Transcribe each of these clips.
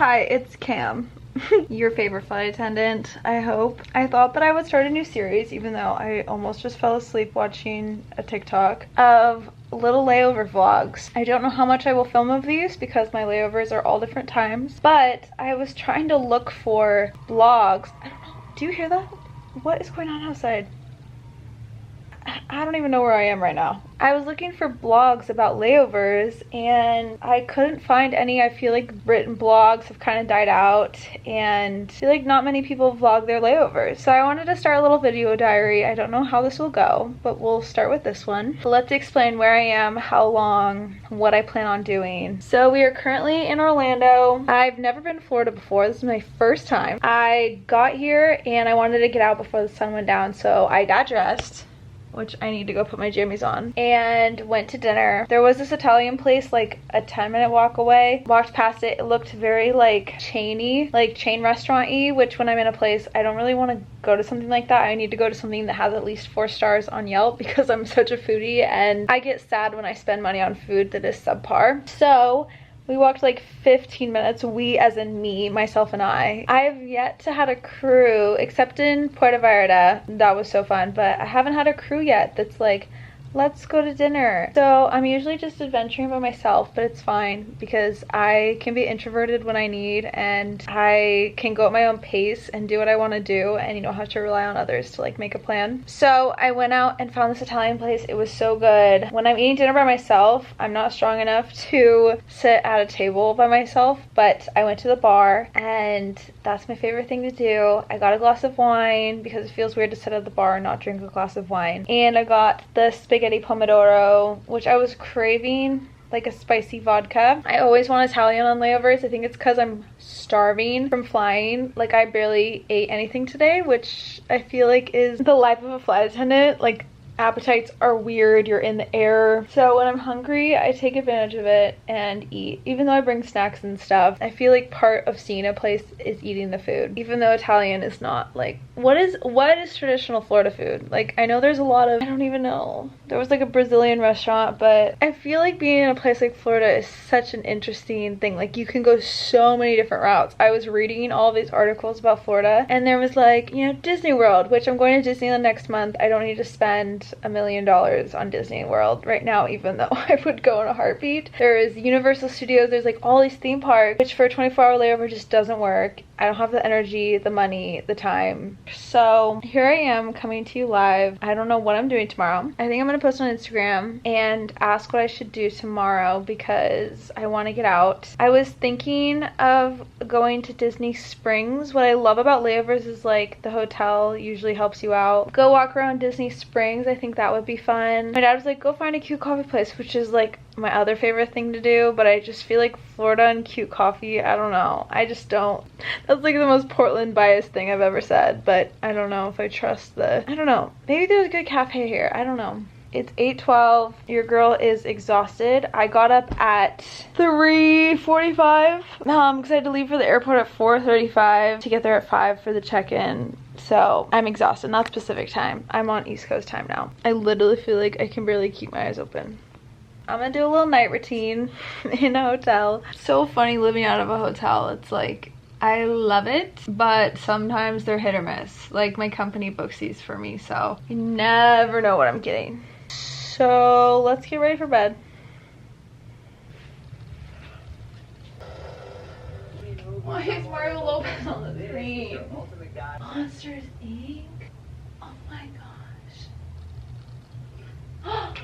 Hi, it's Cam. Your favorite flight attendant, I hope. I thought that I would start a new series, even though I almost just fell asleep watching a TikTok of little layover vlogs. I don't know how much I will film of these because my layovers are all different times, but I was trying to look for vlogs. I don't know, do you hear that? What is going on outside? I don't even know where I am right now. I was looking for blogs about layovers and I couldn't find any. I feel like written blogs have kind of died out and I feel like not many people vlog their layovers. So I wanted to start a little video diary. I don't know how this will go, but we'll start with this one. So let's explain where I am, how long, what I plan on doing. So we are currently in Orlando. I've never been to Florida before. This is my first time. I got here and I wanted to get out before the sun went down, so I got dressed, which I need to go put my jammies on, and went to dinner. There was this Italian place like a 10-minute walk away. Walked past it. It looked very like chainy, like chain restaurant-y, which when I'm in a place, I don't really want to go to something like that. I need to go to something that has at least 4 stars on Yelp because I'm such a foodie and I get sad when I spend money on food that is subpar. So we walked like 15 minutes, we as in me, myself and I. I've yet to had a crew, except in Puerto Vallarta. That was so fun, but I haven't had a crew yet that's like, let's go to dinner. So I'm usually just adventuring by myself, but it's fine because I can be introverted when I need and I can go at my own pace and do what I want to do, and you don't have to rely on others to like make a plan. So I went out and found this Italian place. It was so good. When I'm eating dinner by myself, I'm not strong enough to sit at a table by myself, but I went to the bar and that's my favorite thing to do. I got a glass of wine because it feels weird to sit at the bar and not drink a glass of wine. And I got the spaghetti pomodoro, which I was craving, like a spicy vodka. I always want Italian on layovers. I think it's because I'm starving from flying. Like I barely ate anything today, which I feel like is the life of a flight attendant. Like appetites are weird, you're in the air. So when I'm hungry, I take advantage of it and eat. Even though I bring snacks and stuff, I feel like part of seeing a place is eating the food. Even though Italian is not like, what is traditional Florida food? Like I know there's a lot of, I don't even know. There was like a Brazilian restaurant, but I feel like being in a place like Florida is such an interesting thing. Like you can go so many different routes. I was reading all these articles about Florida and there was like, you know, Disney World, which I'm going to Disneyland next month. I don't need to spend $1 million on Disney World right now, even though I would go in a heartbeat. There is Universal Studios. There's like all these theme parks, which for a 24-hour layover just doesn't work. I don't have the energy, the money, the time. So here I am coming to you live. I don't know what I'm doing tomorrow. I think I'm gonna post on Instagram and ask what I should do tomorrow because I want to get out. I was thinking of going to Disney Springs. What I love about layovers is like the hotel usually helps you out. Go walk around Disney Springs. I think that would be fun. My dad was like, go find a cute coffee place, which is like my other favorite thing to do, but I just feel like Florida and cute coffee, I don't know. I just don't. That's like the most Portland biased thing I've ever said, but I don't know if I trust the, I don't know. Maybe there's a good cafe here. I don't know. It's 8:12. Your girl is exhausted. I got up at 3:45 because I had to leave for the airport at 4:35 to get there at 5 for the check-in. So I'm exhausted. Not Pacific time. I'm on East Coast time now. I literally feel like I can barely keep my eyes open. I'm gonna do a little night routine in a hotel. So funny living out of a hotel. It's like, I love it, but sometimes they're hit or miss. Like my company books these for me, so I never know what I'm getting. So let's get ready for bed. Why is Mario Lopez on the screen? Monsters Inc? Oh my gosh.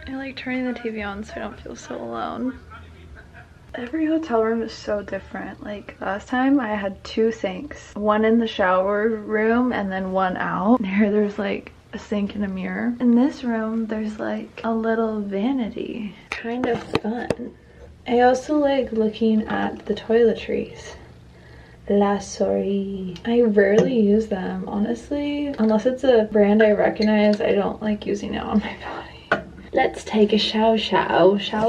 I like turning the TV on so I don't feel so alone. Every hotel room is so different. Like last time I had 2 sinks. One in the shower room and then one out. There's like a sink and a mirror. In this room there's like a little vanity. Kind of fun. I also like looking at the toiletries. La Souris. I rarely use them, honestly. Unless it's a brand I recognize, I don't like using it on my body. Let's take a shall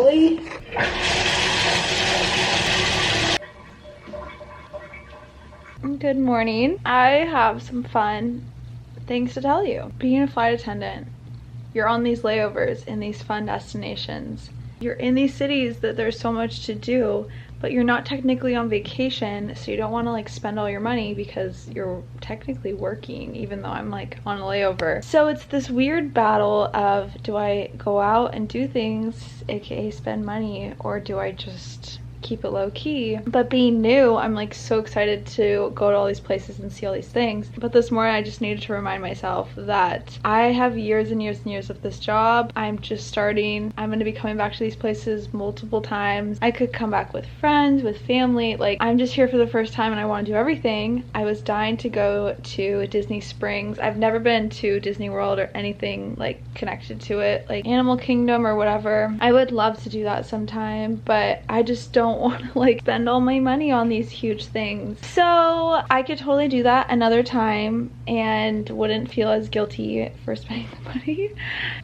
we? Good morning. I have some fun things to tell you. Being a flight attendant, you're on these layovers in these fun destinations. You're in these cities that there's so much to do, but you're not technically on vacation, so you don't want to like spend all your money because you're technically working, even though I'm like on a layover. So it's this weird battle of, do I go out and do things, aka spend money, or do I just keep it low key? But being new, I'm like so excited to go to all these places and see all these things. But this morning I just needed to remind myself that I have years and years and years of this job. I'm just starting. I'm going to be coming back to these places multiple times. I could come back with friends, with family. Like, I'm just here for the first time and I want to do everything. I was dying to go to Disney Springs. I've never been to Disney World or anything like connected to it, like Animal Kingdom or whatever. I would love to do that sometime, but I just don't want to like spend all my money on these huge things. So I could totally do that another time and wouldn't feel as guilty for spending the money.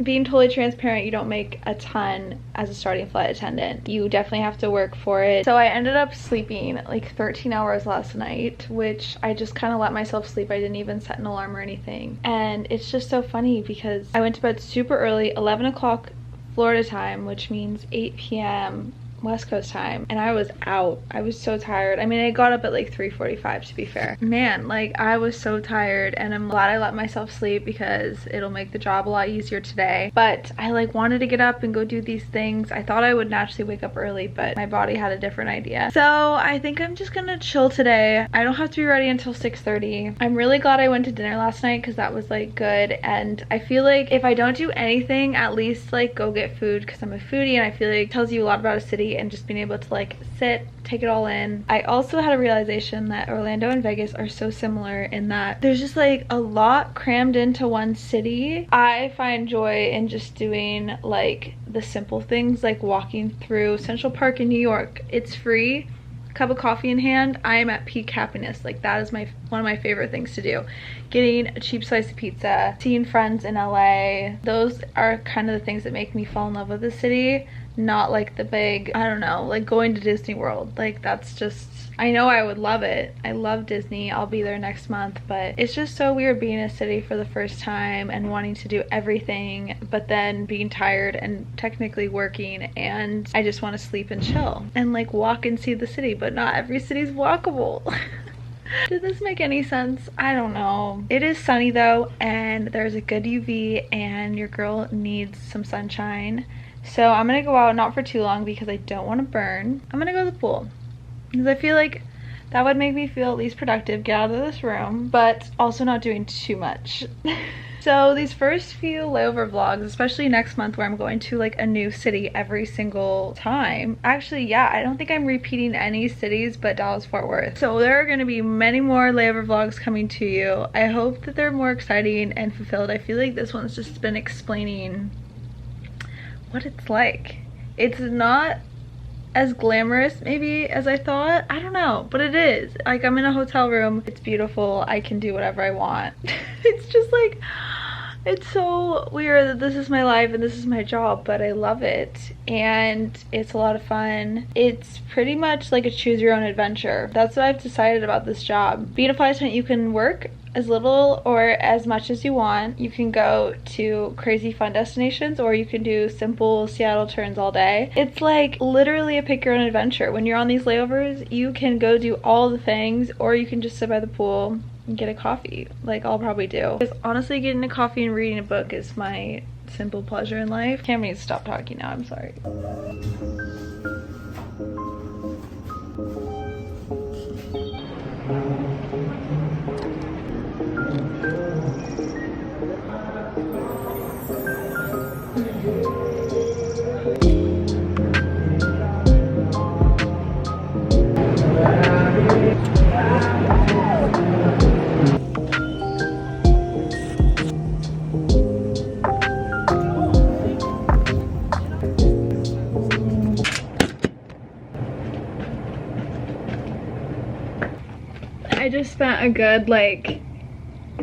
Being totally transparent, you don't make a ton as a starting flight attendant. You definitely have to work for it. So I ended up sleeping like 13 hours last night, which I just kind of let myself sleep. I didn't even set an alarm or anything. And it's just so funny because I went to bed super early, 11 o'clock Florida time, which means 8 p.m. West Coast time, and I was out. I was so tired. I mean, I got up at like 3:45 to be fair. Man, like I was so tired, and I'm glad I let myself sleep because it'll make the job a lot easier today. But I like wanted to get up and go do these things. I thought I would naturally wake up early, but my body had a different idea. So I think I'm just gonna chill today. I don't have to be ready until 6:30. I'm really glad I went to dinner last night because that was like good, and I feel like if I don't do anything, at least like go get food because I'm a foodie, and I feel like it tells you a lot about a city and just being able to like sit, take it all in. I also had a realization that Orlando and Vegas are so similar in that there's just like a lot crammed into one city. I find joy in just doing like the simple things, like walking through Central Park in New York. It's free, cup of coffee in hand, I am at peak happiness. Like that is one of my favorite things to do. Getting a cheap slice of pizza, seeing friends in LA, those are kind of the things that make me fall in love with the city. Not like the big, I don't know, like going to Disney World. Like that's just, I know I would love it. I love Disney. I'll be there next month, but it's just so weird being in a city for the first time and wanting to do everything, but then being tired and technically working, and I just want to sleep and chill and like walk and see the city, but not every city's walkable. Did this make any sense? I don't know. It is sunny though, and there's a good UV, and your girl needs some sunshine. So I'm gonna go out, not for too long because I don't want to burn. I'm gonna go to the pool because I feel like that would make me feel at least productive, get out of this room, but also not doing too much. So these first few layover vlogs, especially next month where I'm going to like a new city every single time. Actually, yeah, I don't think I'm repeating any cities but Dallas-Fort Worth. So there are going to be many more layover vlogs coming to you. I hope that they're more exciting and fulfilled. I feel like this one's just been explaining what it's like. It's not as glamorous maybe as I thought. I don't know, but it is. Like I'm in a hotel room. It's beautiful. I can do whatever I want. It's just like, it's so weird that this is my life and this is my job, but I love it and it's a lot of fun. It's pretty much like a choose your own adventure. That's what I've decided about this job. Being a flight attendant, you can work as little or as much as you want. You can go to crazy fun destinations, or you can do simple Seattle turns all day. It's like literally a pick your own adventure. When you're on these layovers, you can go do all the things, or you can just sit by the pool and get a coffee, like I'll probably do. Because honestly, getting a coffee and reading a book is my simple pleasure in life. Cameron needs to stop talking now, I'm sorry. I just spent a good, like,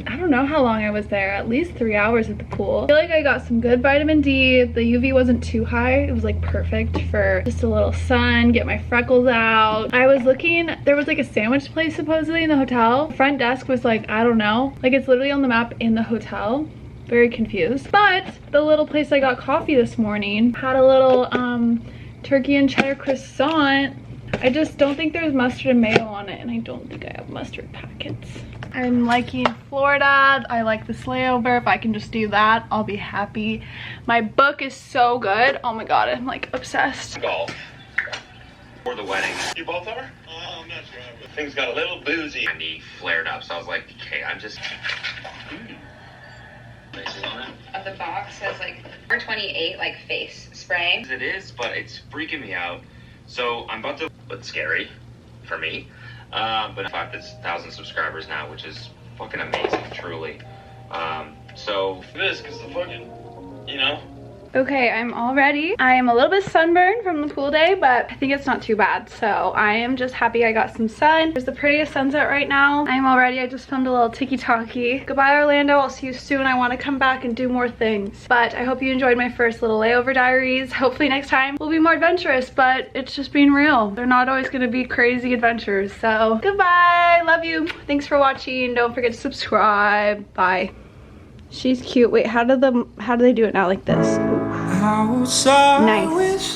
I don't know how long I was there, at least 3 hours at the pool. I feel like I got some good vitamin D. The UV wasn't too high. It was like perfect for just a little sun, get my freckles out. I was looking, there was like a sandwich place supposedly in the hotel. Front desk was like, I don't know, like it's literally on the map in the hotel. Very confused. But the little place I got coffee this morning had a little turkey and cheddar croissant I just don't think there's mustard and mayo on it, and I don't think I have mustard packets. I'm liking Florida. I like this layover. If I can just do that, I'll be happy. My book is so good. Oh my god, I'm like obsessed. Golf. For the wedding. You both are? Oh, I'm not sure. Things got a little boozy. My knee flared up, so I was like, okay, I'm just... Of the box says like 428 like face spray. It is, but it's freaking me out. So I'm about to, but scary for me. But 5,000 subscribers now, which is fucking amazing, truly. So this, cause the fucking, you know. Okay, I'm all ready. I am a little bit sunburned from the pool day, but I think it's not too bad. So I am just happy I got some sun. There's the prettiest sunset right now. I'm all ready. I just filmed a little tiki-talkie. Goodbye, Orlando. I'll see you soon. I want to come back and do more things. But I hope you enjoyed my first little layover diaries. Hopefully next time will be more adventurous, but it's just being real. They're not always going to be crazy adventures. So goodbye. Love you. Thanks for watching. Don't forget to subscribe. Bye. She's cute. Wait, how do they do it now? Like this. Ooh. Nice.